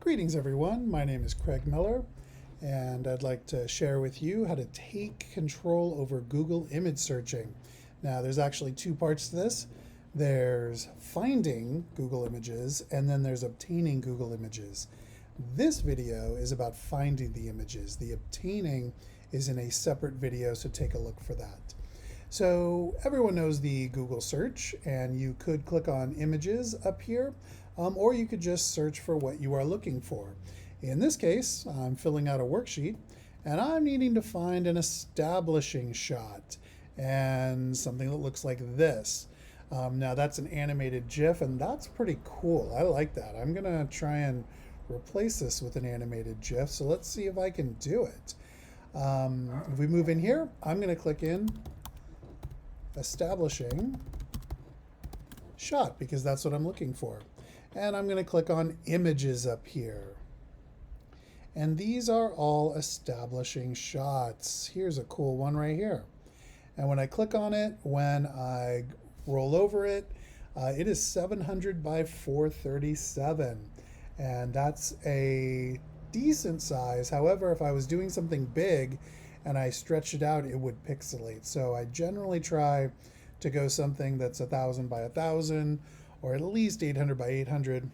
Greetings everyone, my name is Craig Miller and I'd like to share with you how to take control over Google image searching. Now there's actually two parts to this. There's finding Google images and then there's obtaining Google images. This video is about finding the images. The obtaining is in a separate video, so take a look for that. So everyone knows the Google search, and you could click on images up here, or you could just search for what you are looking for. In this case, I'm filling out a worksheet, and I'm needing to find an establishing shot and something that looks like this. Now that's an animated GIF, and that's pretty cool. I like that. I'm gonna try and replace this with an animated GIF, so let's see if I can do it. If we move in here, I'm gonna click in establishing shot because that's what I'm looking for. And I'm going to click on images up here. And these are all establishing shots. Here's a cool one right here. And when I click on it, when I roll over it, it is 700 by 437. And that's a decent size. However, if I was doing something big and I stretch it out, it would pixelate. So I generally try to go something that's 1,000 by 1,000 or at least 800 by 800.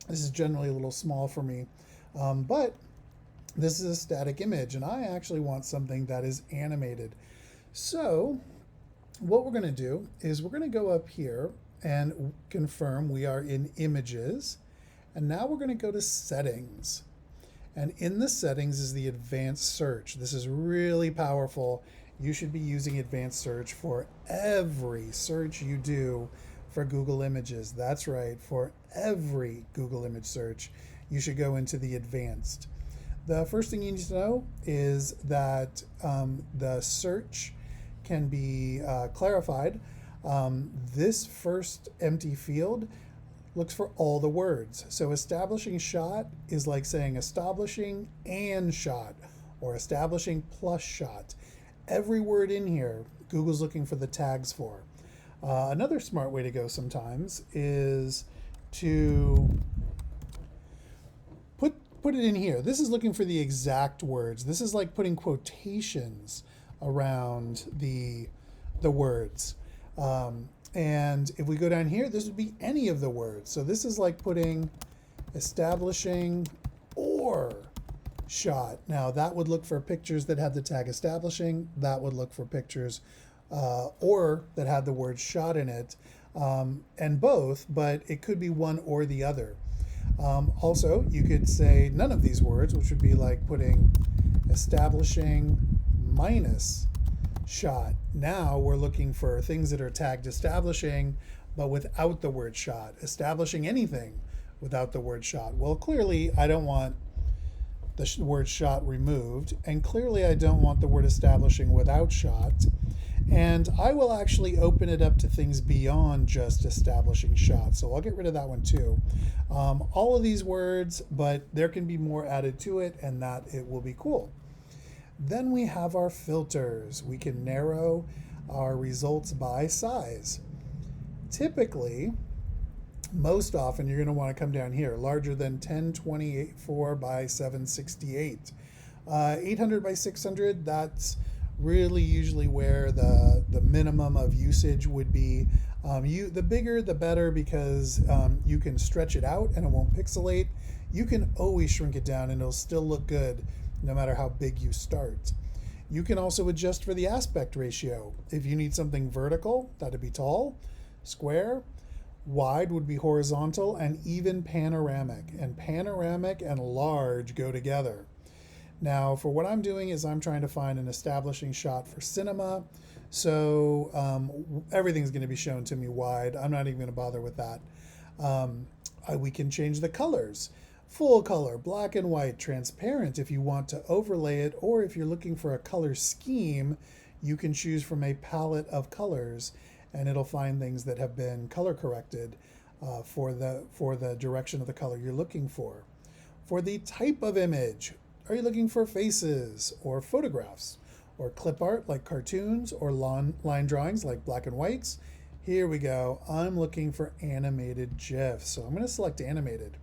This is generally a little small for me, but this is a static image and I actually want something that is animated. So what we're going to do is we're going to go up here and confirm we are in images, and now we're going to go to settings. And in the settings is the advanced search. This is really powerful. You should be using advanced search for every search you do for Google Images. That's right, for every Google image search, you should go into the advanced. The first thing you need to know is that the search can be clarified. This first empty field looks for all the words. So establishing shot is like saying establishing and shot or establishing plus shot. Every word in here, Google's looking for the tags for. Another smart way to go sometimes is to put it in here. This is looking for the exact words. This is like putting quotations around the words. And if we go down here, this would be any of the words. So this is like putting establishing or shot. Now that would look for pictures that had the tag establishing. That would look for pictures or that had the word shot in it, and both, but it could be one or the other. Also, you could say none of these words, which would be like putting establishing minus shot. Now we're looking for things that are tagged establishing, but without the word shot. Establishing anything without the word shot. Well, clearly I don't want the word shot removed, and clearly I don't want the word establishing without shot. And I will actually open it up to things beyond just establishing shot. So I'll get rid of that one too. All of these words, but there can be more added to it, and that it will be cool. Then we have our filters. We can narrow our results by size. Typically, most often you're going to want to come down here, larger than 1024 by 768. 800 by 600, that's really usually where the minimum of usage would be. The bigger the better, because you can stretch it out and it won't pixelate. You can always shrink it down and it'll still look good no matter how big you start. You can also adjust for the aspect ratio. If you need something vertical, that'd be tall. Square. Wide would be horizontal, and even panoramic. And panoramic and large go together. Now, for what I'm doing is I'm trying to find an establishing shot for cinema. So everything's going to be shown to me wide. I'm not even going to bother with that. We can change the colors. Full color, black and white, transparent if you want to overlay it, or if you're looking for a color scheme, you can choose from a palette of colors and it'll find things that have been color corrected for the direction of the color you're looking for. For the type of image, are you looking for faces or photographs or clip art like cartoons or line drawings like black and whites? Here we go. I'm looking for animated GIFs, so I'm going to select animated.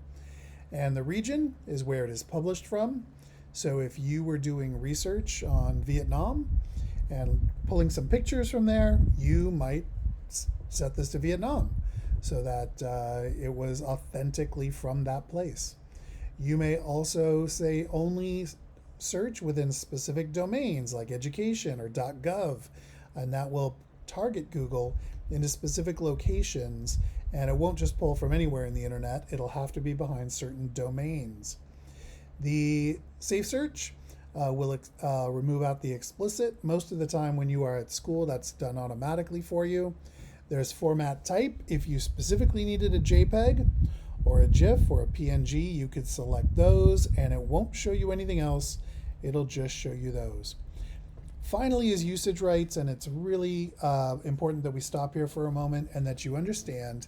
And the region is where it is published from. So if you were doing research on Vietnam and pulling some pictures from there, you might set this to Vietnam so that it was authentically from that place. You may also say only search within specific domains like education or .gov, and that will target Google into specific locations, and it won't just pull from anywhere in the internet. It'll have to be behind certain domains. The safe search will remove out the explicit. Most of the time when you are at school, that's done automatically for you. There's format type. If you specifically needed a JPEG or a GIF or a PNG, you could select those and it won't show you anything else. It'll just show you those. Finally is usage rights, and it's really important that we stop here for a moment and that you understand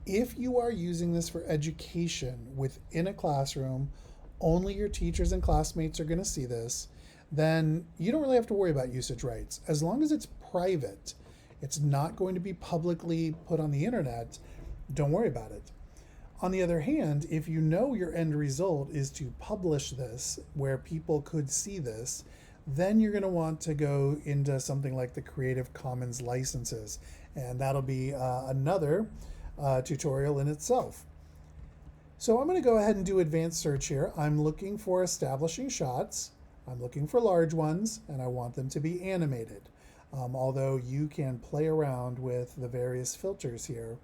if you are using this for education within a classroom, only your teachers and classmates are going to see this, then you don't really have to worry about usage rights. As long as it's private, it's not going to be publicly put on the internet, don't worry about it. On the other hand, if you know your end result is to publish this where people could see this, then you're going to want to go into something like the Creative Commons licenses, and that'll be another tutorial in itself. So I'm going to go ahead and do advanced search here. I'm looking for establishing shots. I'm looking for large ones, and I want them to be animated. Although you can play around with the various filters here,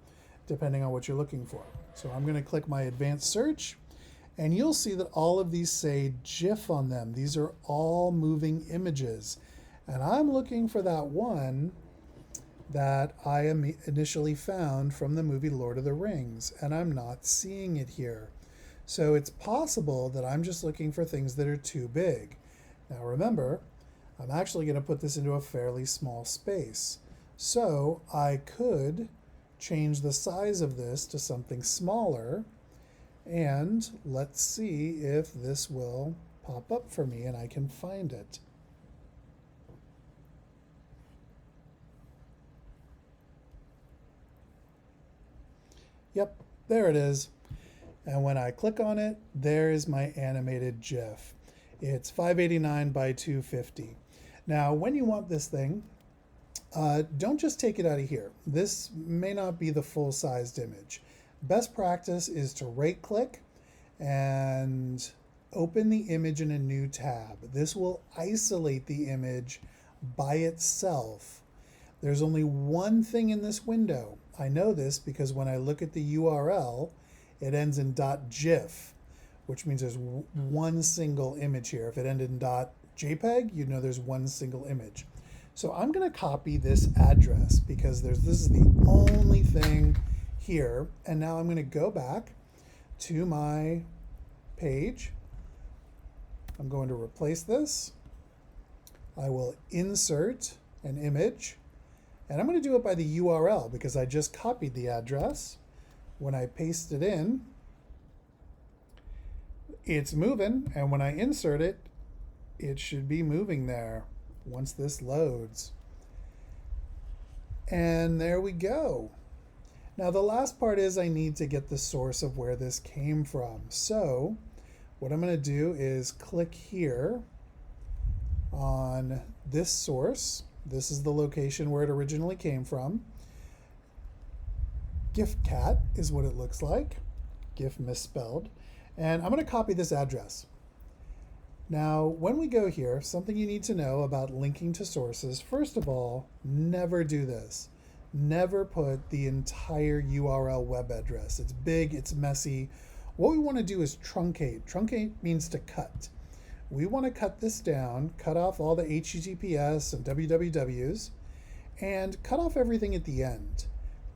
depending on what you're looking for. So I'm going to click my advanced search, and you'll see that all of these say GIF on them. These are all moving images. And I'm looking for that one that I initially found from the movie Lord of the Rings, and I'm not seeing it here. So it's possible that I'm just looking for things that are too big. Now remember, I'm actually going to put this into a fairly small space. So I could change the size of this to something smaller, and let's see if this will pop up for me and I can find it. Yep, there it is. And when I click on it, there is my animated GIF. It's 589 by 250. Now, when you want this thing, don't just take it out of here. This may not be the full-sized image. Best practice is to right-click and open the image in a new tab. This will isolate the image by itself. There's only one thing in this window. I know this because when I look at the URL, it ends in .gif, which means there's one single image here. If it ended in .jpeg, you'd know there's one single image. So I'm going to copy this address because this is the only thing here. And now I'm going to go back to my page. I'm going to replace this. I will insert an image, and I'm going to do it by the URL because I just copied the address. When I paste it in, it's moving, and when I insert it, it should be moving there once this loads. And there we go. Now the last part is I need to get the source of where this came from. So what I'm going to do is click here on this source. This is the location where it originally came from. GIF cat is what it looks like. GIF misspelled. And I'm going to copy this address. Now, when we go here, something you need to know about linking to sources, first of all, never do this. Never put the entire URL web address. It's big, it's messy. What we want to do is truncate. Truncate means to cut. We want to cut this down, cut off all the HTTPS and wwws, and cut off everything at the end.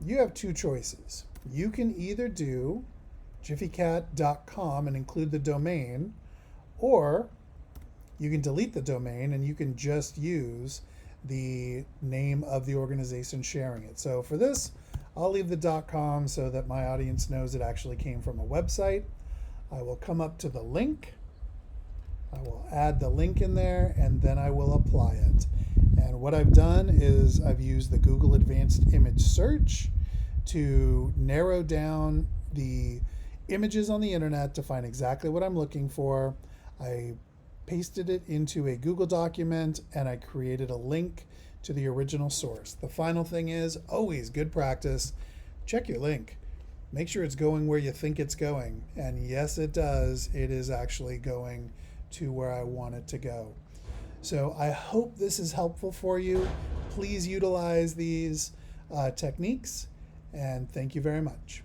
You have two choices. You can either do jiffycat.com and include the domain, or you can delete the domain and you can just use the name of the organization sharing it. So for this, I'll leave the .com so that my audience knows it actually came from a website. I will come up to the link. I will add the link in there, and then I will apply it. And what I've done is I've used the Google Advanced Image Search to narrow down the images on the internet to find exactly what I'm looking for. I pasted it into a Google document and I created a link to the original source. The final thing is always good practice. Check your link. Make sure it's going where you think it's going. And yes, it does. It is actually going to where I want it to go. So I hope this is helpful for you. Please utilize these techniques, and thank you very much.